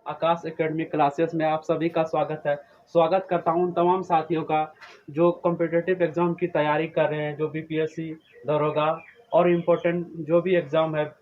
आकाश academy classes में आप सभी का स्वागत है। स्वागत करता हूं उन तमाम साथियों का जो कॉम्पिटिटिव एग्ज़ाम की तैयारी कर रहे हैं, जो बीपीएससी, दरोगा और इम्पोर्टेंट जो भी एग्ज़ाम है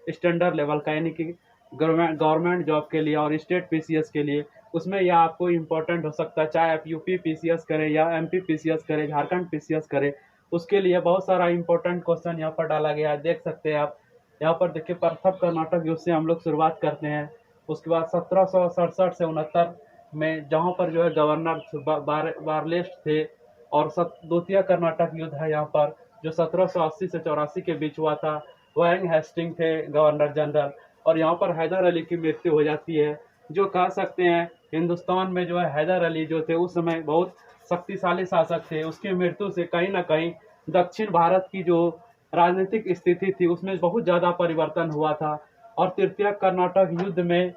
स्टैंडर्ड लेवल का, यानी कि गवर्नमेंट जॉब के लिए और स्टेट पीसीएस के लिए, उसमें यह आपको इम्पोर्टेंट हो सकता है। चाहे आप यूपी पीसीएस करें या एमपी पीसीएस करें, झारखंड पीसीएस करें, उसके लिए बहुत सारा इम्पोर्टेंट क्वेश्चन यहाँ पर डाला गया है। देख सकते हैं आप यहाँ पर। देखिए, प्रथम कर्नाटक युद्ध से हम लोग शुरुआत करते हैं। उसके बाद 1767 से 69 में जहाँ पर जो है गवर्नर बारलेस्ट थे, और द्वितीय कर्नाटक युद्ध है यहाँ पर, जो 1780 से 84 के बीच हुआ था। वैंग हेस्टिंग थे गवर्नर जनरल, और यहाँ पर हैदर अली की मृत्यु हो जाती है। जो कह सकते हैं हिंदुस्तान में जो है हैदर अली जो थे उस समय बहुत शक्तिशाली शासक थे। उसकी मृत्यु से कहीं ना कहीं दक्षिण भारत की जो राजनीतिक स्थिति थी उसमें बहुत ज़्यादा परिवर्तन हुआ था। और तृतीय कर्नाटक युद्ध में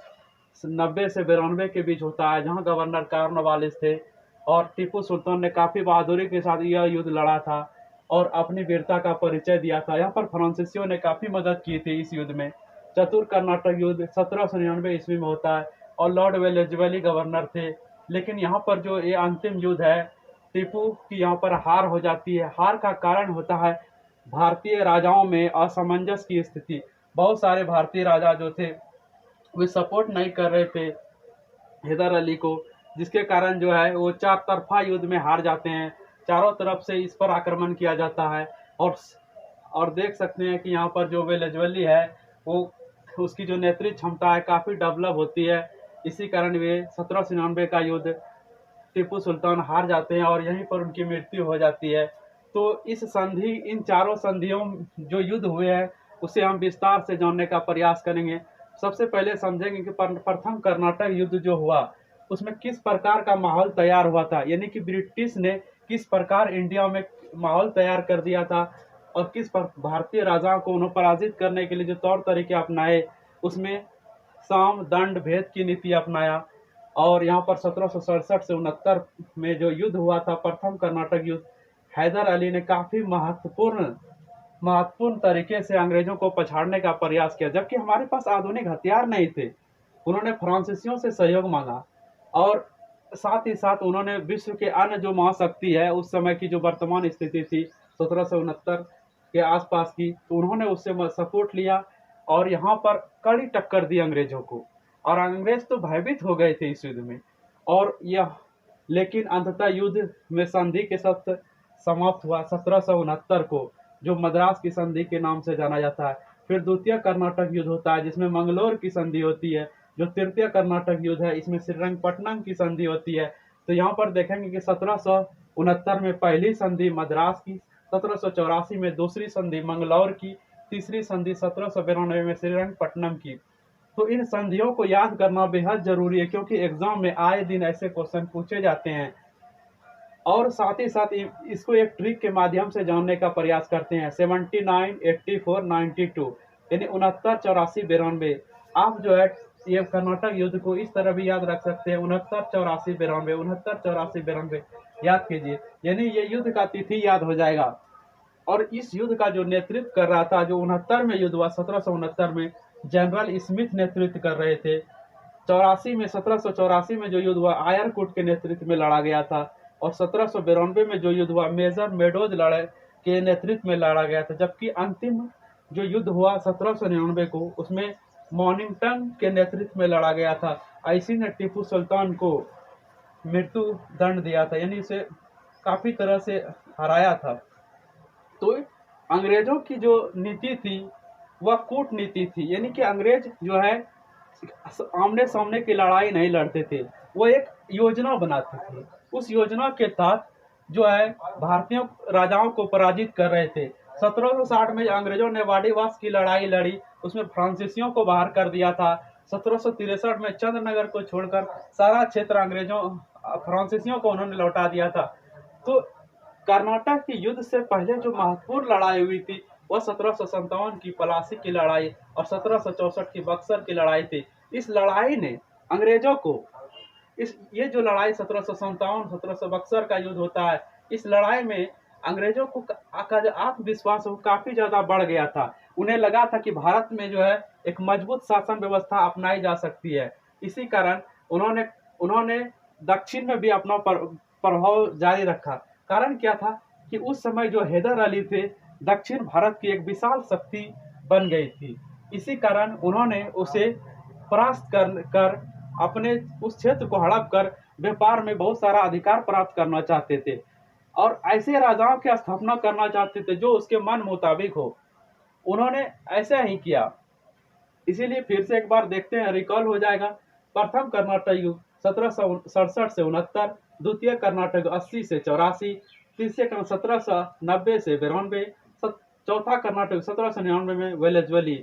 90 से 92 के बीच होता है, जहां गवर्नर कॉर्नवालिस थे, और टीपू सुल्तान ने काफ़ी बहादुरी के साथ यह युद्ध लड़ा था और अपनी वीरता का परिचय दिया था। यहाँ पर फ्रांसीसियों ने काफ़ी मदद की थी इस युद्ध में। चतुर्थ कर्नाटक युद्ध 1799 ईस्वी में होता है, और लॉर्ड वेलेजवेली गवर्नर थे। लेकिन यहाँ पर जो ये अंतिम युद्ध है, टीपू की यहाँ पर हार हो जाती है। हार का कारण होता है भारतीय राजाओं में असमंजस की स्थिति। बहुत सारे भारतीय राजा जो थे वे सपोर्ट नहीं कर रहे थे हैदर अली को, जिसके कारण जो है वो चार तरफा युद्ध में हार जाते हैं। चारों तरफ से इस पर आक्रमण किया जाता है, और देख सकते हैं कि यहाँ पर जो वेलेजवेली है वो उसकी जो नेतृत्व क्षमता है काफ़ी डेवलप होती है। इसी कारण वे 1799 का युद्ध टीपू सुल्तान हार जाते हैं और यहीं पर उनकी मृत्यु हो जाती है। तो इन चारों संधियों जो युद्ध हुए हैं उसे हम विस्तार से जानने का प्रयास करेंगे। सबसे पहले समझेंगे कि प्रथम कर्नाटक युद्ध जो हुआ उसमें किस प्रकार का माहौल तैयार हुआ था, यानी कि ब्रिटिश ने किस प्रकार इंडिया में माहौल तैयार कर दिया था, और किस पर भारतीय राजाओं को उन्हें पराजित करने के लिए जो तौर तरीके अपनाए, उसमें साम दंड भेद की नीति अपनाया। और यहाँ पर 1767 से 69 में जो युद्ध हुआ था, प्रथम कर्नाटक युद्ध, हैदर अली ने काफ़ी महत्वपूर्ण तरीके से अंग्रेजों को पछाड़ने का प्रयास किया, जबकि हमारे पास आधुनिक हथियार नहीं थे। उन्होंने फ्रांसीसियों से सहयोग मांगा, और साथ ही साथ उन्होंने विश्व के अन्य जो महाशक्ति है उस समय की जो वर्तमान स्थिति थी 1769 के आसपास की, तो उन्होंने उससे सपोर्ट लिया और यहाँ पर कड़ी टक्कर दी अंग्रेजों को। और अंग्रेज तो भयभीत हो गए थे इस युद्ध में, और यह लेकिन अंततः युद्ध में संधि के साथ समाप्त हुआ 1769 को, जो मद्रास की संधि के नाम से जाना जाता है। फिर द्वितीय कर्नाटक युद्ध होता है जिसमें मंगलोर की संधि होती है। जो तृतीय कर्नाटक युद्ध है इसमें श्रीरंगपट्टनम की संधि होती है। तो यहाँ पर देखेंगे कि 1769 में पहली संधि मद्रास की, 1784 में दूसरी संधि मंगलौर की, तीसरी संधि 1792 में श्रीरंगपट्टनम की। तो इन संधियों को याद करना बेहद जरूरी है, क्योंकि एग्जाम में आए दिन ऐसे क्वेश्चन पूछे जाते हैं। और साथ ही साथ इसको एक ट्रिक के माध्यम से जानने का प्रयास करते हैं। 79, 84, 92, यानी 69, 84, 92। आप जो है ये कर्नाटक युद्ध को इस तरह भी याद रख सकते हैं, 69, 84, 92, 69, 84, 92 याद कीजिए, यानी ये युद्ध का तिथि याद हो जाएगा। और इस युद्ध का जो नेतृत्व कर रहा था, जो 69 में युद्ध हुआ, 1769 में जनरल स्मिथ नेतृत्व कर रहे थे। 84 में 1784 में जो युद्ध हुआ आयरकुट के नेतृत्व में लड़ा गया था, और 1792 में जो युद्ध हुआ मेजर मेडोज लड़े के नेतृत्व में लड़ा गया था। जबकि अंतिम जो युद्ध हुआ 1799 को, उसमें मॉर्निंगटन के नेतृत्व में लड़ा गया था। इसी ने टीपू सुल्तान को मृत्यु दंड दिया था, यानी इसे काफी तरह से हराया था। तो अंग्रेजों की जो नीति थी वह कूटनीति थी, यानी कि अंग्रेज जो है आमने सामने की लड़ाई नहीं लड़ते थे, वो एक योजना बनाते थे। उस योजना के तहत जो है भारतीय राजाओं को पराजित कर रहे थे। 1760 में अंग्रेजों ने वाडीवास की लड़ाई लड़ी, उसमें फ्रांसीसियों को बाहर कर दिया था। 1763 में चंद्रनगर को छोड़कर सारा क्षेत्र फ्रांसीसियों को उन्होंने लौटा दिया था। तो कर्नाटक के युद्ध से पहले जो महत्वपूर्ण लड़ाई हुई थी वह 1757 की पलासी की लड़ाई और 1764 की बक्सर की लड़ाई थी। इस लड़ाई ने अंग्रेजों को ये जो लड़ाई 1757 1700 बक्सर का युद्ध होता है, इस लड़ाई में अंग्रेजों को का जो आत्मविश्वास वो काफी ज्यादा बढ़ गया था। उन्हें लगा था कि भारत में जो है एक मजबूत शासन व्यवस्था अपनाई जा सकती है। इसी कारण उन्होंने उन्होंने दक्षिण में भी अपना प्रभाव जारी रखा। कारण क्या था कि उस समय जो हैदर अली थे, दक्षिण भारत की एक विशाल शक्ति बन गई थी। इसी कारण उन्होंने उसे परास्त कर अपने उस क्षेत्र को हड़प कर व्यापार में बहुत सारा अधिकार प्राप्त करना चाहते थे और ऐसे राजाओं की स्थापना करना चाहते थे जो उसके मन मुताबिक हो। उन्होंने ऐसा ही किया। इसीलिए फिर से एक बार देखते हैं, रिकॉल हो जाएगा। प्रथम कर्नाटक युग 1767 से 69, द्वितीय कर्नाटक युग 80 से 84, तीसरे कर्नाटक 1790 से 92, चौथा कर्नाटक युग 1799 में वेलेज्वली।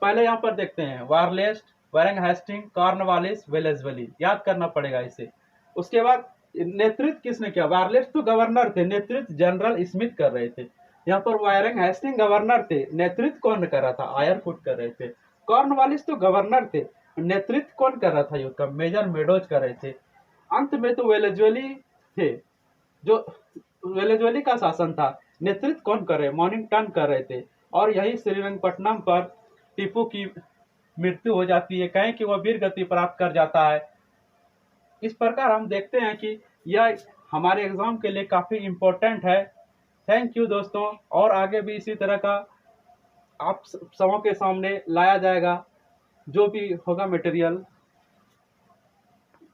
पहले यहाँ पर देखते हैं वारलेस्ट, वैरंग हेस्टिंग, कॉर्नवालिस, वेलेज्वली, याद करना पड़ेगा इसे। उसके बाद नेतृत्व किसने किया? वारलेस्ट तो गवर्नर थे, नेतृत्व जनरल स्मिथ कर रहे थे। यहाँ पर वायरंग हेस्टिंग गवर्नर थे, नेतृत्व कौन कर रहा था? आयरफुट कर रहे थे। कॉर्नवालिस तो गवर्नर थे, नेतृत्व कौन कर रहा था युद्ध का? मेजर मेडोज कर रहे थे। अंत में तो वेलेज्वेली थे, जो वेलेज्वेली का शासन था। नेतृत्व कौन कर रहे? मॉनिंगटन कर रहे थे। और यही श्रीरंगपट्टनम पर टीपू की मृत्यु हो जाती है, कहें कि वह वीर गति प्राप्त कर जाता है। इस प्रकार हम देखते हैं कि यह हमारे एग्जाम के लिए काफी इम्पोर्टेंट है। थैंक यू दोस्तों, और आगे भी इसी तरह का आप सबों के सामने लाया जाएगा जो भी होगा मटेरियल।